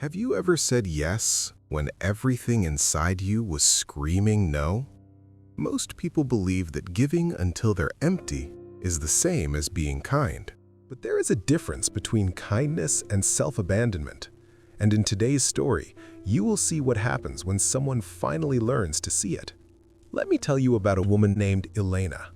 Have you ever said yes when everything inside you was screaming no? Most people believe that giving until they're empty is the same as being kind. But there is a difference between kindness and self-abandonment. And in today's story, you will see what happens when someone finally learns to see it. Let me tell you about a woman named Elena.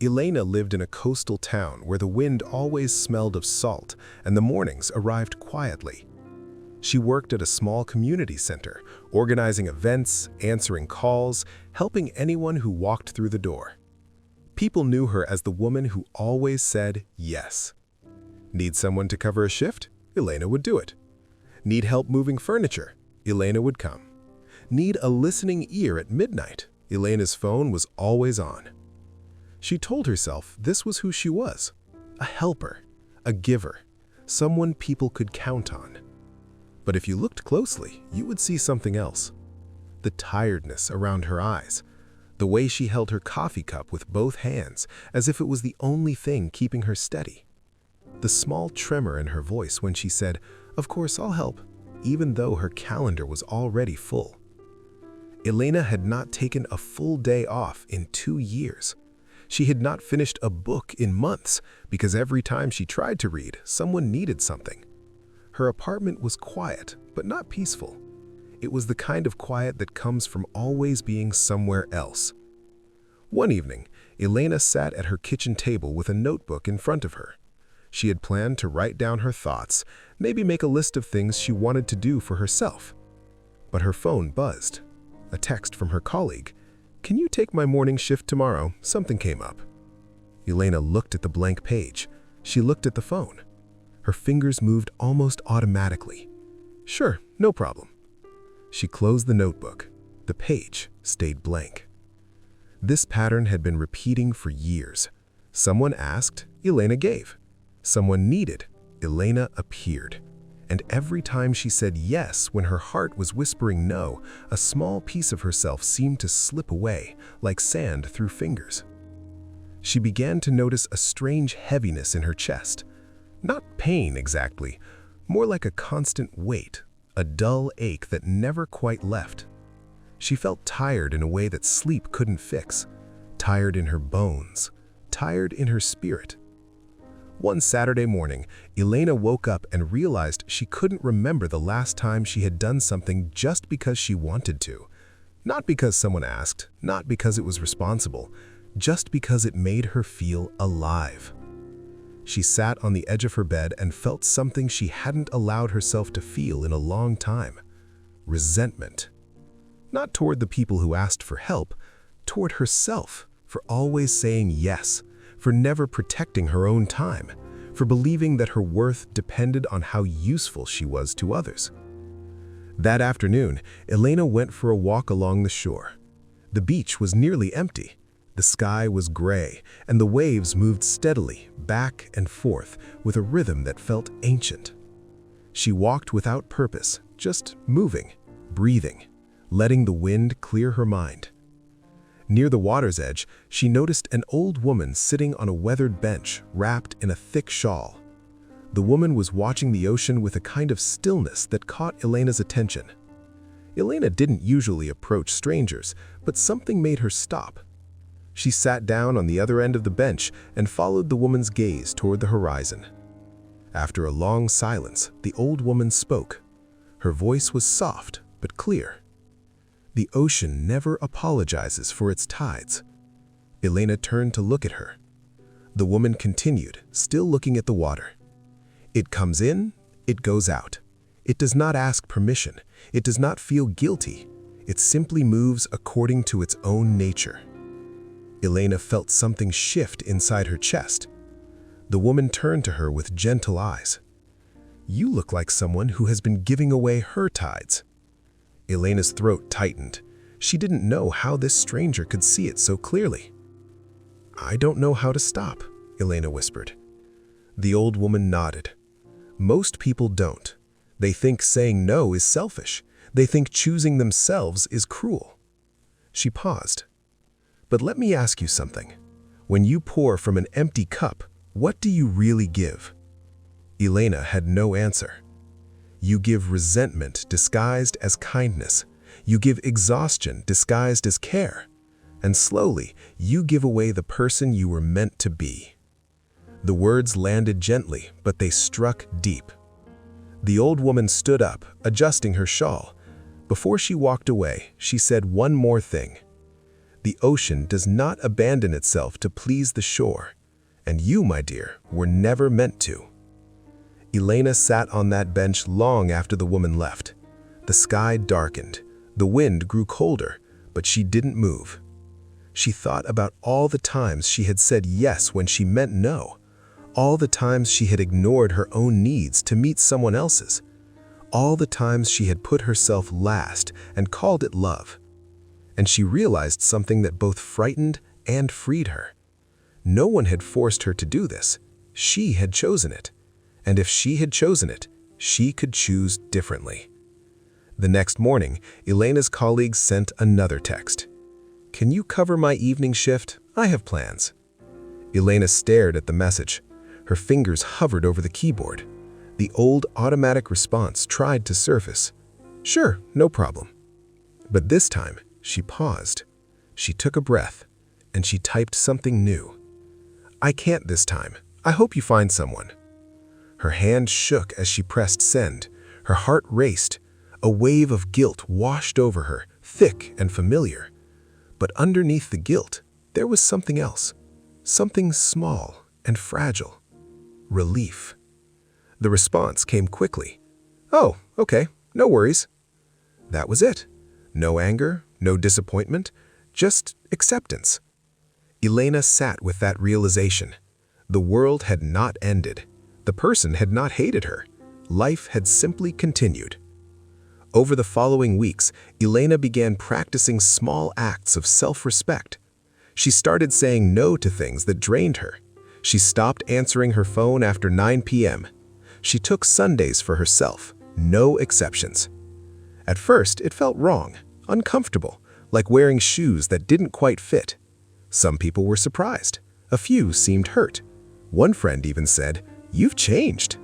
Elena lived in a coastal town where the wind always smelled of salt and the mornings arrived quietly. She worked at a small community center, organizing events, answering calls, helping anyone who walked through the door. People knew her as the woman who always said yes. Need someone to cover a shift? Elena would do it. Need help moving furniture? Elena would come. Need a listening ear at midnight? Elena's phone was always on. She told herself this was who she was, a helper, a giver, someone people could count on. But if you looked closely, you would see something else. The tiredness around her eyes, the way she held her coffee cup with both hands as if it was the only thing keeping her steady. The small tremor in her voice when she said, "Of course, I'll help," even though her calendar was already full. Elena had not taken a full day off in 2 years. She had not finished a book in months because every time she tried to read, someone needed something. Her apartment was quiet, but not peaceful. It was the kind of quiet that comes from always being somewhere else. One evening, Elena sat at her kitchen table with a notebook in front of her. She had planned to write down her thoughts, maybe make a list of things she wanted to do for herself. But her phone buzzed. A text from her colleague. "Can you take my morning shift tomorrow? Something came up." Elena looked at the blank page. She looked at the phone. Her fingers moved almost automatically. "Sure, no problem." She closed the notebook. The page stayed blank. This pattern had been repeating for years. Someone asked, Elena gave. Someone needed, Elena appeared. And every time she said yes when her heart was whispering no, a small piece of herself seemed to slip away, like sand through fingers. She began to notice a strange heaviness in her chest. Not pain exactly, more like a constant weight, a dull ache that never quite left. She felt tired in a way that sleep couldn't fix, tired in her bones, tired in her spirit. One Saturday morning, Elena woke up and realized she couldn't remember the last time she had done something just because she wanted to. Not because someone asked, not because it was responsible, just because it made her feel alive. She sat on the edge of her bed and felt something she hadn't allowed herself to feel in a long time. Resentment. Not toward the people who asked for help, toward herself for always saying yes, for never protecting her own time, for believing that her worth depended on how useful she was to others. That afternoon, Elena went for a walk along the shore. The beach was nearly empty. The sky was gray, and the waves moved steadily back and forth with a rhythm that felt ancient. She walked without purpose, just moving, breathing, letting the wind clear her mind. Near the water's edge, she noticed an old woman sitting on a weathered bench, wrapped in a thick shawl. The woman was watching the ocean with a kind of stillness that caught Elena's attention. Elena didn't usually approach strangers, but something made her stop. She sat down on the other end of the bench and followed the woman's gaze toward the horizon. After a long silence, the old woman spoke. Her voice was soft but clear. "The ocean never apologizes for its tides." Elena turned to look at her. The woman continued, still looking at the water. "It comes in, it goes out. It does not ask permission. It does not feel guilty. It simply moves according to its own nature." Elena felt something shift inside her chest. The woman turned to her with gentle eyes. "You look like someone who has been giving away her tides." Elena's throat tightened. She didn't know how this stranger could see it so clearly. "I don't know how to stop," Elena whispered. The old woman nodded. "Most people don't. They think saying no is selfish. They think choosing themselves is cruel." She paused. "But let me ask you something. When you pour from an empty cup, what do you really give?" Elena had no answer. You give resentment disguised as kindness. You give exhaustion disguised as care. And slowly, you give away the person you were meant to be. The words landed gently, but they struck deep. The old woman stood up, adjusting her shawl. Before she walked away, she said one more thing. The ocean does not abandon itself to please the shore, and you, my dear, were never meant to. Elena sat on that bench long after the woman left. The sky darkened, the wind grew colder, but she didn't move. She thought about all the times she had said yes when she meant no, all the times she had ignored her own needs to meet someone else's, all the times she had put herself last and called it love. And she realized something that both frightened and freed her. No one had forced her to do this. She had chosen it. And if she had chosen it, she could choose differently. The next morning, Elena's colleagues sent another text. "Can you cover my evening shift? I have plans." Elena stared at the message. Her fingers hovered over the keyboard. The old automatic response tried to surface. "Sure, no problem." But this time, she paused. She took a breath, and she typed something new. "I can't this time. I hope you find someone." Her hand shook as she pressed send. Her heart raced. A wave of guilt washed over her, thick and familiar. But underneath the guilt, there was something else. Something small and fragile. Relief. The response came quickly. "Oh, okay, no worries." That was it. No anger, no disappointment, just acceptance. Elena sat with that realization. The world had not ended. The person had not hated her. Life had simply continued. Over the following weeks, Elena began practicing small acts of self-respect. She started saying no to things that drained her. She stopped answering her phone after 9 p.m. She took Sundays for herself, no exceptions. At first, it felt wrong, uncomfortable, like wearing shoes that didn't quite fit. Some people were surprised. A few seemed hurt. One friend even said, "You've changed."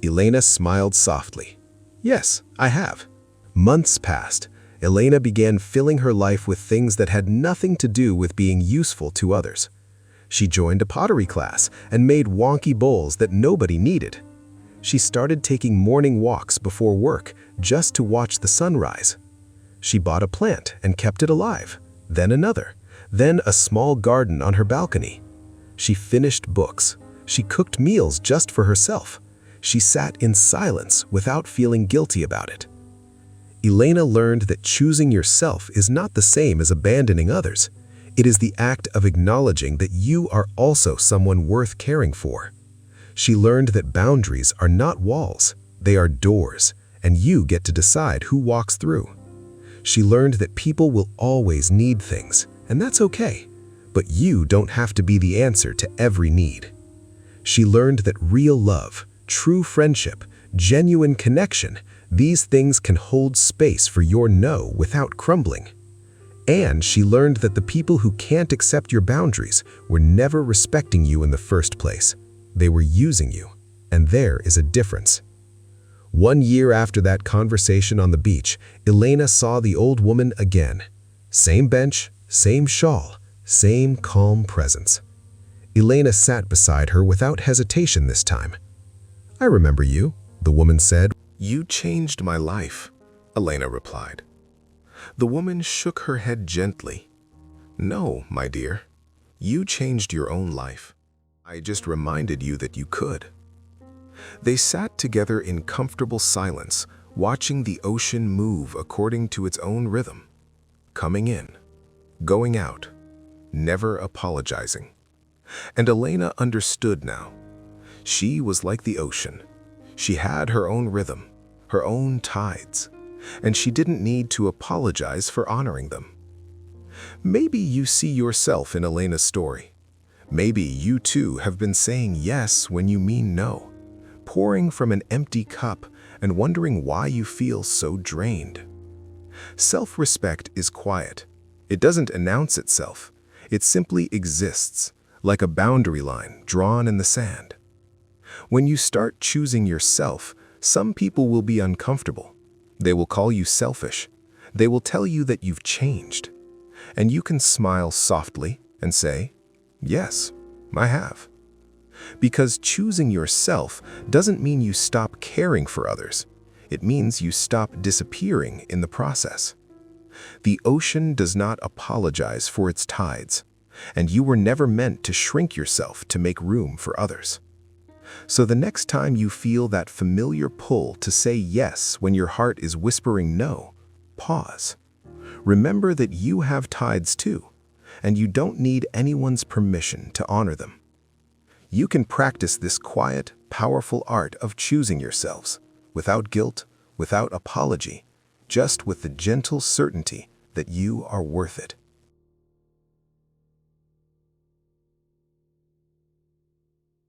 Elena smiled softly. "Yes, I have." Months passed. Elena began filling her life with things that had nothing to do with being useful to others. She joined a pottery class and made wonky bowls that nobody needed. She started taking morning walks before work just to watch the sunrise. She bought a plant and kept it alive, then another, then a small garden on her balcony. She finished books. She cooked meals just for herself. She sat in silence without feeling guilty about it. Elena learned that choosing yourself is not the same as abandoning others. It is the act of acknowledging that you are also someone worth caring for. She learned that boundaries are not walls, they are doors, and you get to decide who walks through. She learned that people will always need things, and that's okay, but you don't have to be the answer to every need. She learned that real love, true friendship, genuine connection, these things can hold space for your no without crumbling. And she learned that the people who can't accept your boundaries were never respecting you in the first place. They were using you, and there is a difference. 1 year after that conversation on the beach, Elena saw the old woman again. Same bench, same shawl, same calm presence. Elena sat beside her without hesitation this time. "I remember you," the woman said. "You changed my life," Elena replied. The woman shook her head gently. "No, my dear. You changed your own life. I just reminded you that you could." They sat together in comfortable silence, watching the ocean move according to its own rhythm. Coming in, going out, never apologizing. And Elena understood now. She was like the ocean. She had her own rhythm, her own tides, and she didn't need to apologize for honoring them. Maybe you see yourself in Elena's story. Maybe you too have been saying yes when you mean no, pouring from an empty cup and wondering why you feel so drained. Self-respect is quiet. It doesn't announce itself. It simply exists, like a boundary line drawn in the sand. When you start choosing yourself, Some people will be uncomfortable. They will call you selfish. They will tell you that you've changed. And you can smile softly and say, "Yes, I have." Because choosing yourself doesn't mean you stop caring for others. It means you stop disappearing in the process. The ocean does not apologize for its tides, and you were never meant to shrink yourself to make room for others. So the next time you feel that familiar pull to say yes when your heart is whispering no, pause. Remember that you have tides too, and you don't need anyone's permission to honor them. You can practice this quiet, powerful art of choosing yourselves, without guilt, without apology, just with the gentle certainty that you are worth it.